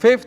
5th,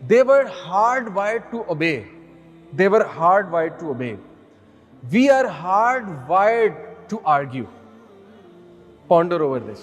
They were hardwired to obey. They were hardwired to obey. We are hardwired to argue. Ponder over this.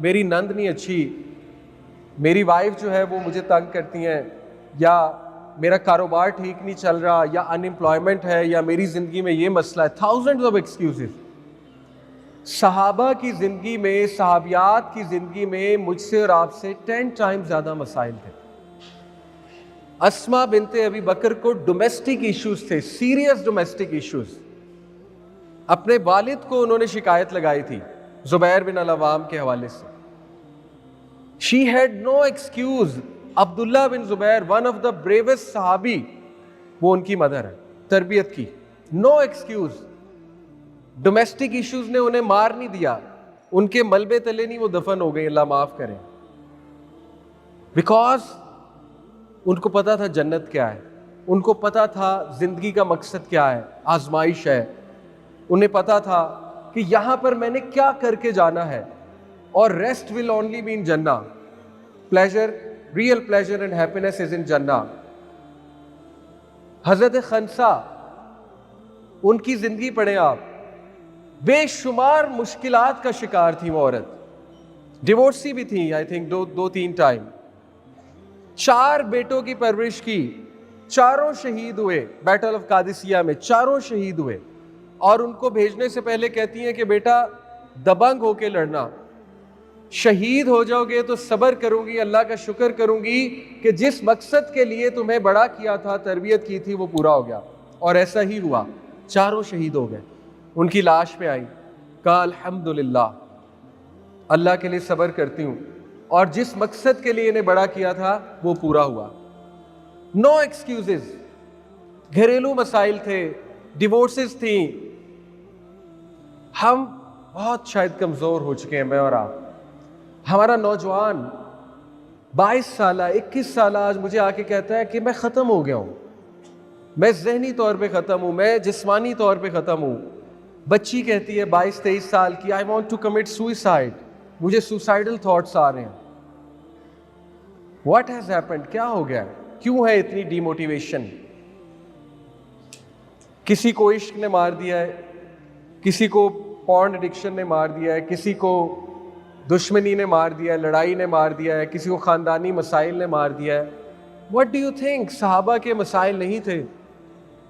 میری نند نہیں اچھی, میری wife جو ہے وہ مجھے تنگ کرتی ہیں, یا میرا کاروبار ٹھیک نہیں چل رہا, یا ان امپلائمنٹ ہے, یا میری زندگی میں یہ مسئلہ ہے. Thousands of excuses. صحابہ کی زندگی میں, صحابیات کی زندگی میں مجھ سے اور آپ سے 10 ٹائم زیادہ مسائل تھے. اسما بنت ابی بکر کو ڈومیسٹک ایشوز تھے, سیریس ڈومیسٹک ایشوز. اپنے والد کو انہوں نے شکایت لگائی تھی زبیر بن العوام کے حوالے سے. She had no excuse. Abdullah bin Zubair, one of the bravest صحابی, وہ ان کی مدر ہے, تربیت کی. No excuse. ڈومیسٹک ایشوز نے انہیں مار نہیں دیا, ان کے ملبے تلے نہیں وہ دفن ہو گئی, اللہ معاف کرے. بیکاز ان کو پتا تھا جنت کیا ہے, ان کو پتا تھا زندگی کا مقصد کیا ہے, آزمائش ہے. انہیں پتا تھا کہ یہاں پر میں نے کیا کر کے جانا ہے, اور rest will only be in جنہ. Pleasure, real pleasure and happiness is in جنہ. حضرت خنسا, ان کی زندگی پڑھیں آپ, بے شمار مشکلات کا شکار تھی وہ عورت. ڈیورسی بھی تھی آئی تھنک 2-3 ٹائم. 4 بیٹوں کی پرورش کی, چاروں شہید ہوئے بیٹل آف قادسیہ میں, چاروں شہید ہوئے. اور ان کو بھیجنے سے پہلے کہتی ہیں کہ بیٹا دبنگ ہو کے لڑنا, شہید ہو جاؤ گے تو صبر کروں گی, اللہ کا شکر کروں گی کہ جس مقصد کے لیے تمہیں بڑا کیا تھا, تربیت کی تھی, وہ پورا ہو گیا. اور ایسا ہی ہوا, چاروں شہید ہو گئے. ان کی لاش پہ آئی, کہا الحمدللہ, اللہ کے لیے صبر کرتی ہوں, اور جس مقصد کے لیے انہیں بڑا کیا تھا وہ پورا ہوا. نو ایکسکیوزز. گھریلو مسائل تھے, ڈیورسز تھیں. ہم بہت شاید کمزور ہو چکے ہیں, میں اور آپ. ہمارا نوجوان 22 سالہ 21 سالہ آج مجھے آ کے کہتا ہے کہ میں ختم ہو گیا ہوں, میں ذہنی طور پہ ختم ہوں, میں جسمانی طور پہ ختم ہوں. بچی کہتی ہے 22-23 سال کی, I want to commit suicide, مجھے سوسائڈل تھاٹس آ رہے ہیں. واٹ ہیز ہیپنڈ, کیا ہو گیا, کیوں ہے اتنی ڈی موٹیویشن؟ کسی کو عشق نے مار دیا ہے, کسی کو پورن ایڈکشن نے مار دیا ہے, کسی کو دشمنی نے مار دیا ہے, لڑائی نے مار دیا ہے, کسی کو خاندانی مسائل نے مار دیا ہے. What do you think? صحابہ کے مسائل نہیں تھے,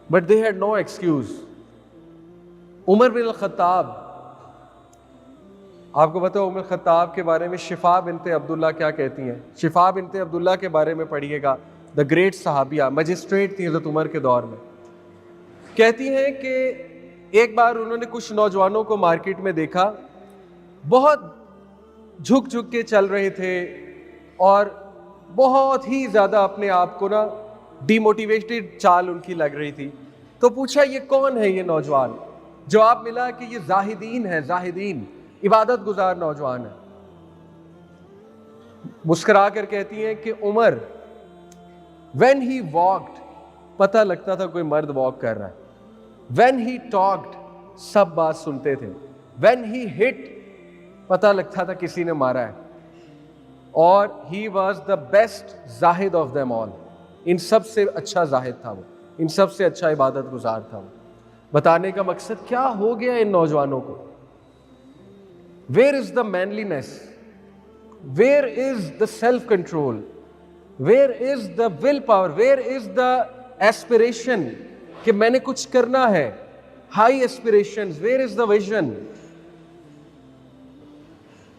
but they had no excuse. عمر بن الخطاب, آپ کو پتہ ہے عمر خطاب کے بارے میں شفا بنت عبداللہ کیا کہتی ہیں؟ شفا بنت عبداللہ کے بارے میں پڑھیے گا, دا گریٹ صحابیہ, مجسٹریٹ تھی حضرت عمر کے دور میں. کہتی ہیں کہ ایک بار انہوں نے کچھ نوجوانوں کو مارکیٹ میں دیکھا, بہت جھک جھک کے چل رہے تھے, اور بہت ہی زیادہ اپنے آپ کو نا ڈی موٹیویٹڈ چال ان کی لگ رہی تھی. تو پوچھا یہ کون ہے یہ نوجوان؟ جواب ملا کہ یہ زاہدین ہے, زاہدین, عبادت گزار نوجوان ہے. مسکرا کر کہتی ہیں کہ عمر, when he walked, پتہ لگتا تھا کوئی مرد واک کر رہا ہے. when he talked, سب بات سنتے تھے. when he hit, پتہ لگتا تھا کسی نے مارا ہے. اور he was the best Zahid of them all, ان سب سے اچھا زاہد تھا وہ, ان سب سے اچھا عبادت گزار تھا وہ. بتانے کا مقصد کیا ہو گیا ان نوجوانوں کو؟ Where is the manliness? Where is the self-control? Where is the willpower? Where is the aspiration کہ میں نے کچھ کرنا ہے? High aspirations. Where is the vision?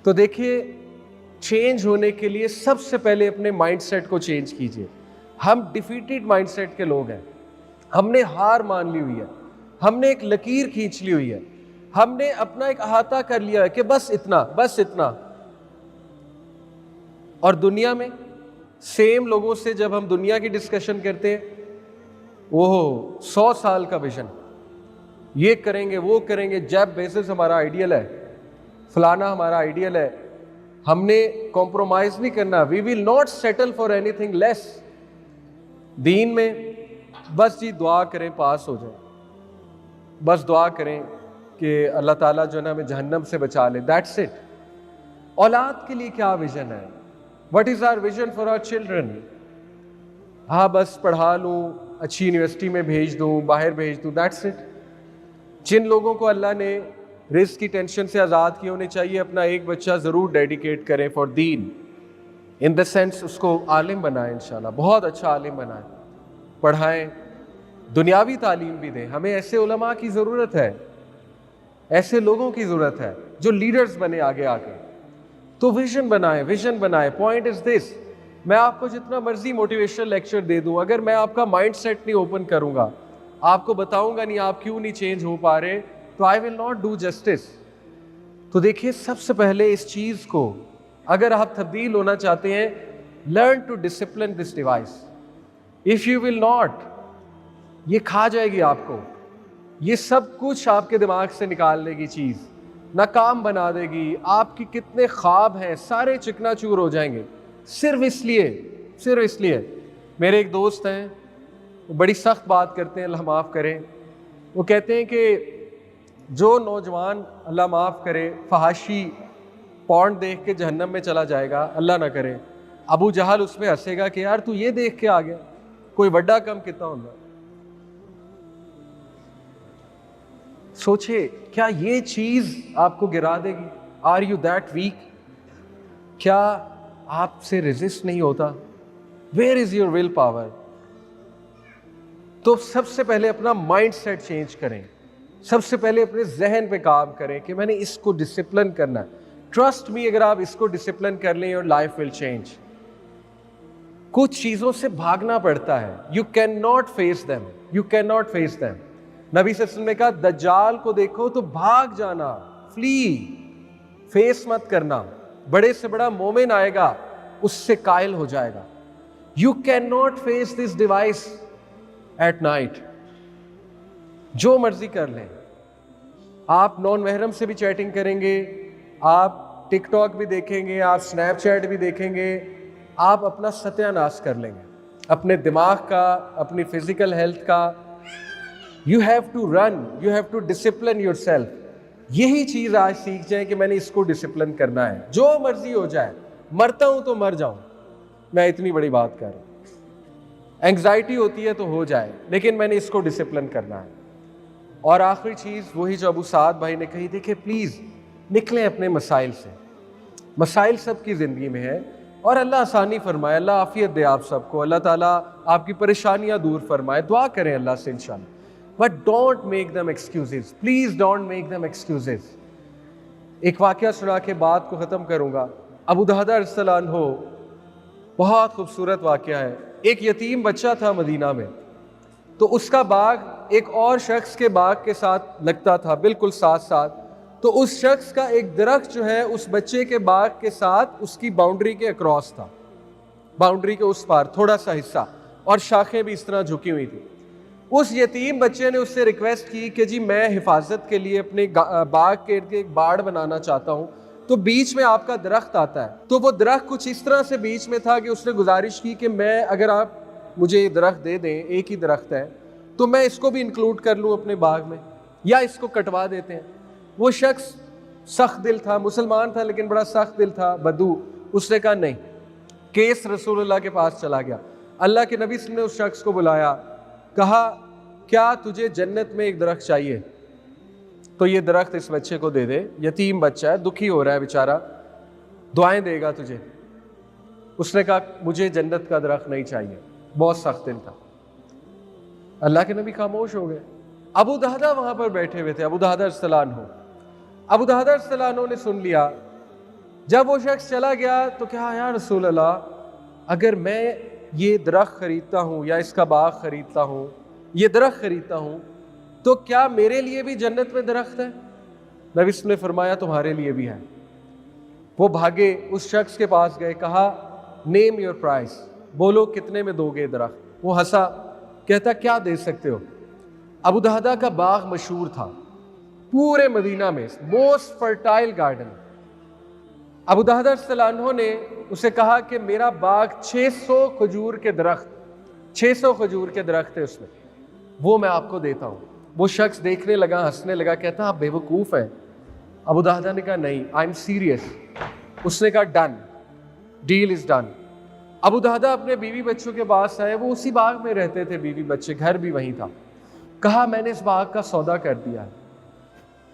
تو دیکھیے, چینج ہونے کے لیے سب سے پہلے اپنے مائنڈ سیٹ کو چینج کیجیے. ہم ڈیفیٹڈ مائنڈ سیٹ کے لوگ ہیں, ہم نے ہار مان لی ہوئی ہے, ہم نے ایک لکیر کھینچ لی ہوئی ہے, ہم نے اپنا ایک احاطہ کر لیا ہے کہ بس اتنا, بس اتنا. اور دنیا میں سیم لوگوں سے جب ہم دنیا کی ڈسکشن کرتے ہیں, وہ 100 سال کا ویژن, یہ کریں گے وہ کریں گے, جیب بیزوس ہمارا آئیڈیل ہے, فلانا ہمارا آئیڈیل ہے, ہم نے کمپرومائز نہیں کرنا, وی will not settle for any thing لیس. دین میں بس جی دعا کریں پاس ہو جائیں, بس دعا کریں کہ اللہ تعالیٰ جو ہے نا ہمیں جہنم سے بچا لے, دیٹس اٹ. اولاد کے لیے کیا ویژن ہے؟ What is our vision for our children? ہاں بس پڑھا لوں, اچھی یونیورسٹی میں بھیج دوں, باہر بھیج دوں, دیٹس اٹ. جن لوگوں کو اللہ نے رزق کی ٹینشن سے آزاد کیے ہونے چاہیے. اپنا ایک بچہ ضرور ڈیڈیکیٹ کریں for then, in the sense اس کو عالم بنائیں, انشاءاللہ بہت اچھا عالم بنائیں, پڑھائیں, دنیاوی تعلیم بھی دیں. ہمیں ایسے علماء کی ضرورت ہے, ایسے لوگوں کی ضرورت ہے جو لیڈرز بنے آگے آ کے. تو ویژن بنائیں, ویژن بنائیں. پوائنٹ از دس, میں آپ کو جتنا مرضی موٹیویشنل لیکچر دے دوں, اگر میں آپ کا مائنڈ سیٹ نہیں اوپن کروں گا, آپ کو بتاؤں گا نہیں آپ کیوں نہیں چینج ہو پا رہے, تو آئی ول ناٹ ڈو جسٹس. تو دیکھیے سب سے پہلے اس چیز کو اگر آپ تبدیل ہونا چاہتے ہیں, learn to discipline this device. If you will not, یہ کھا جائے گی آپ کو, یہ سب کچھ آپ کے دماغ سے نکال دے گی چیز, ناکام بنا دے گی. آپ کی کتنے خواب ہیں سارے چکنا چور ہو جائیں گے, صرف اس لیے. میرے ایک دوست ہیں, وہ بڑی سخت بات کرتے ہیں, اللہ معاف کرے. وہ کہتے ہیں کہ جو نوجوان, اللہ معاف کرے, فحاشی پورن دیکھ کے جہنم میں چلا جائے گا, اللہ نہ کرے, ابو جہل اس پہ ہنسے گا کہ یار تو یہ دیکھ کے آ گیا, کوئی بڑا کم کتنا ہوگا. سوچے کیا یہ چیز آپ کو گرا دے گی؟ Are you that weak? کیا آپ سے ریزسٹ نہیں ہوتا؟ Where is your will power? تو سب سے پہلے اپنا مائنڈ سیٹ چینج کریں, سب سے پہلے اپنے ذہن پہ کام کریں کہ میں نے اس کو ڈسپلن کرنا ہے. ٹرسٹ می, اگر آپ اس کو ڈسپلن کر لیں, یور لائف ول چینج. کچھ چیزوں سے بھاگنا پڑتا ہے, you can not face them, you can not face them. نبی صلی اللہ علیہ وسلم نے کہا دجال کو دیکھو تو بھاگ جانا, فلی, فیس مت کرنا. بڑے سے بڑا مومن آئے گا, اس سے قائل ہو جائے گا. You can not face this device at night. جو مرضی کر لیں, آپ نان محرم سے بھی چیٹنگ کریں گے, آپ ٹک ٹاک بھی دیکھیں گے, آپ اسنیپ چیٹ بھی دیکھیں گے, آپ اپنا ستیہ ناش کر لیں گے, اپنے دماغ کا, اپنی فزیکل ہیلتھ کا. You have to run, you have to discipline yourself. یہی چیز آج سیکھ جائیں کہ میں نے اس کو ڈسپلن کرنا ہے, جو مرضی ہو جائے, مرتا ہوں تو مر جاؤں, میں اتنی بڑی بات کر رہا ہوں. اینگزائٹی ہوتی ہے تو ہو جائے, لیکن میں نے اس کو ڈسپلن کرنا ہے. اور آخری چیز وہی جو ابو سعد بھائی نے کہی, دیکھیں پلیز نکلیں اپنے مسائل سے. مسائل سب کی زندگی میں ہے, اور اللہ آسانی فرمائے, اللہ عافیت دے آپ سب کو, اللہ تعالیٰ آپ کی پریشانیاں دور فرمائے. دعا کریں اللہ سے انشاءاللہ. But don't make them excuses. Please don't make them excuses. ایک واقعہ سنا کے بات کو ختم کروں گا. ابو دہدہ رضی اللہ عنہ, بہت خوبصورت واقعہ ہے. ایک یتیم بچہ تھا مدینہ میں, تو اس کا باغ ایک اور شخص کے باغ کے ساتھ لگتا تھا, بالکل ساتھ ساتھ. تو اس شخص کا ایک درخت جو ہے اس بچے کے باغ کے ساتھ اس کی باؤنڈری کے اکراس تھا, باؤنڈری کے اس پار تھوڑا سا حصہ, اور شاخیں بھی اس طرح جھکی ہوئی تھی. اس یتیم بچے نے اس سے ریکویسٹ کی کہ جی میں حفاظت کے لیے اپنے باغ کے ارد ایک باڑ بنانا چاہتا ہوں, تو بیچ میں آپ کا درخت آتا ہے. تو وہ درخت کچھ اس طرح سے بیچ میں تھا کہ اس نے گزارش کی کہ میں, اگر آپ مجھے یہ درخت دے دیں, ایک ہی درخت ہے, تو میں اس کو بھی انکلوڈ کر لوں اپنے باغ میں, یا اس کو کٹوا دیتے ہیں. وہ شخص سخت دل تھا, مسلمان تھا لیکن بڑا سخت دل تھا, بدو. اس نے کہا نہیں. کیس رسول اللہ کے پاس چلا گیا, اللہ کے نبی صلی اللہ علیہ وسلم نے اس شخص کو بلایا, کہا کیا تجھے جنت میں ایک درخت چاہیے؟ تو یہ درخت اس بچے کو دے دے, یتیم بچہ ہے, دکھی ہو رہا ہے بیچارہ, دعائیں دے گا تجھے. اس نے کہا مجھے جنت کا درخت نہیں چاہیے, بہت سخت دل تھا. اللہ کے نبی خاموش ہو گئے. ابو دہدہ وہاں پر بیٹھے ہوئے تھے, ابو دہدہ رضی اللہ عنہ. ابو دہدہ رضی اللہ عنہ نے سن لیا. جب وہ شخص چلا گیا تو کہا یا رسول اللہ, اگر میں یہ درخت خریدتا ہوں یا اس کا باغ خریدتا ہوں, یہ درخت خریدتا ہوں, تو کیا میرے لیے بھی جنت میں درخت ہے؟ نبی صلی اللہ علیہ وسلم نے فرمایا تمہارے لیے بھی ہے. وہ بھاگے, اس شخص کے پاس گئے, کہا نیم یور پرائس, بولو کتنے میں دو گے درخت؟ وہ ہنسا, کہتا کیا دے سکتے ہو؟ ابو دہدہ کا باغ مشہور تھا پورے مدینہ میں, موسٹ فرٹائل گارڈن. ابو دہدہ رضی اللہ عنہ نے اسے کہا کہ میرا باغ 600 کھجور کے درخت, 600 کھجور کے درخت ہے اس میں, وہ میں آپ کو دیتا ہوں. وہ شخص دیکھنے لگا, ہنسنے لگا, کہتا آپ بے وقوف ہیں. ابو دہدہ نے کہا نہیں, آئی ایم سیریس. اس نے کہا ڈن, ڈیل از ڈن. ابو دہدہ اپنے بیوی بچوں کے پاس آئے, وہ اسی باغ میں رہتے تھے, بیوی بچے, گھر بھی وہیں تھا. کہا میں نے اس باغ کا سودا کر دیا ہے.